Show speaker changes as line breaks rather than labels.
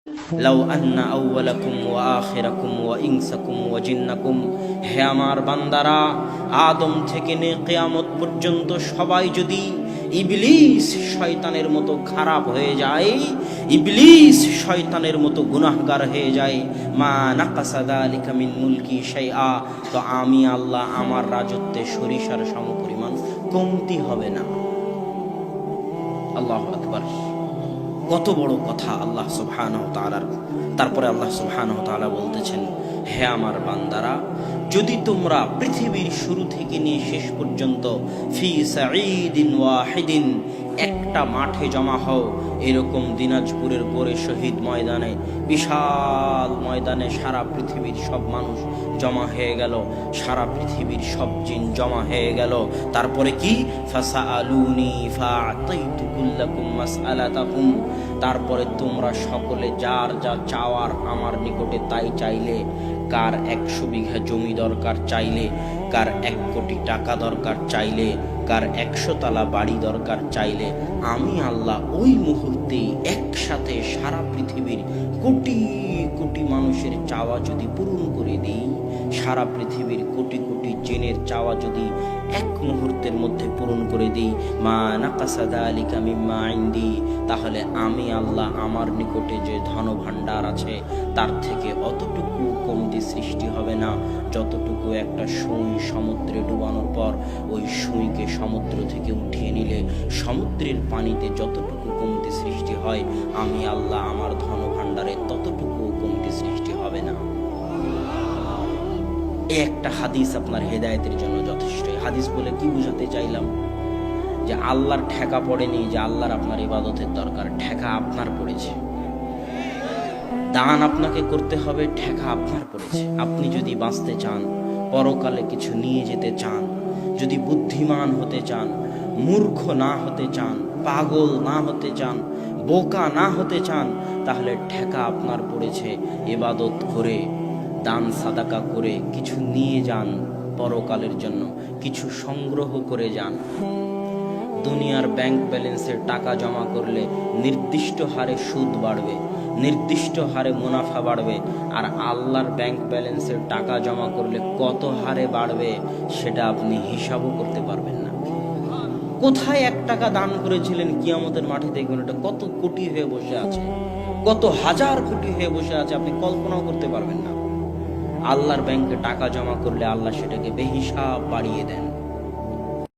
লাউ আন্না আউওয়ালাকুম ওয়া আখিরাকুম ওয়া ইনসাকুম ওয়া জিন্নাকুম, হে আমার বান্দারা, আদম থেকে নিয়ে কিয়ামত পর্যন্ত সবাই যদি ইবলিস শয়তানের মতো খারাপ হয়ে যায়, ইবলিস শয়তানের মতো গুনাহগার হয়ে যায়, মা নাকাসা যালিকা মিন মুলকি শাইআ, তো আমি আল্লাহ আমার রাজত্বে সরিষার সমপরিমাণ কমতি হবে না। আল্লাহু আকবার। কত বড় কথা আল্লাহ সুবহানাহু ওয়া তাআলার। তারপরে আল্লাহ সুবহানাহু ওয়া তাআলা বলতেছেন, হে আমার বান্দারা, যদি তোমরা পৃথিবীর শুরু থেকে নিয়ে শেষ পর্যন্ত ফি সাঈদিন ওয়াহিদিন, একটা মাঠে জমা হও, এরকম দিনাজপুরের পরে শহীদ ময়দানে, বিশাল ময়দানে সারা পৃথিবীর সব মানুষ জমা হয়ে গেল, সারা পৃথিবীর সব জিন জমা হয়ে গেল। তারপরে কি, ফাসাআলুনি ফাআতাইতু কুল্লাকুম মাসআলাতাকুম, তারপরে তোমরা সকলে যার যা চাওয়ার আমার নিকটে তাই চাইলে। কার 100 বিঘা জমি দরকার চাইলে, কার 1 কোটি টাকা দরকার চাইলে, কার 100 তলা বাড়ি দরকার চাইলে, আমি আল্লাহ ওই মুহূর্তে একসাথে সারা পৃথিবীর কোটি কোটি মানুষের চাওয়া যদি পূরণ করে দিই, সারা পৃথিবীর কোটি কোটি জিনের চাওয়া যদি এক মুহূর্তের মধ্যে পূরণ করে দিই, মা নাকাসা যালিকা মিম্মা ইনদি, তাহলে আমি আল্লাহ আমার নিকটে যে ধন ভাণ্ডার আছে তার থেকে অতটুকু কমতি সৃষ্টি হবে না, যতটুকু একটা সুই সমুদ্রে ডুবানোর পর ওই সুইকে সমুদ্র থেকে উঠিয়ে নিলে সমুদ্রের পানিতে যতটুকু কমতি সৃষ্টি হয়, আমি আল্লাহ আমার ধন ভাণ্ডারে ততটুকু কমতি সৃষ্টি হবে না। এই একটা হাদিস আপনার হেদায়েতের জন্য যথেষ্ট। হাদিস বলে কি বুঝাতে চাইলাম, যে আল্লাহর ঠেকা পড়েনি যে আল্লাহর আপনার ইবাদতের দরকার, ঠেকা আপনার পড়েছে। দান আপনাকে করতে হবে, ঠেকা আপনার পড়েছে। আপনি যদি বাঁচতে চান, পরকালে কিছু নিয়ে যেতে চান, যদি বুদ্ধিমান হতে চান, মূর্খ না হতে চান, পাগল না হতে চান, বোকা না হতে চান, তাহলে ঠেকা আপনার পড়েছে। ইবাদত করে, দান সাদাকা করে কিছু নিয়ে যান, পরকালের জন্য কিছু সংগ্রহ করে যান। দুনিয়ার ব্যাংক ব্যালেন্সের টাকা জমা করলে নির্দিষ্ট হারে সুদ বাড়বে, নির্দিষ্ট হারে মুনাফা বাড়বে, আর আল্লাহর ব্যাংক ব্যালেন্সের টাকা জমা করলে কত হারে বাড়বে সেটা আপনি হিসাবও করতে পারবেন না। কোথায় 1 টাকা দান করেছিলেন, কিয়ামতের মাঠে দেখবেন এটা কত কোটি হয়ে বসে আছে, কত হাজার কোটি হয়ে বসে আছে, আপনি কল্পনাও করতে পারবেন না। আল্লাহর ব্যাংকে টাকা জমা করলে আল্লাহ সেটাকে বেহিসাব বাড়িয়ে দেন।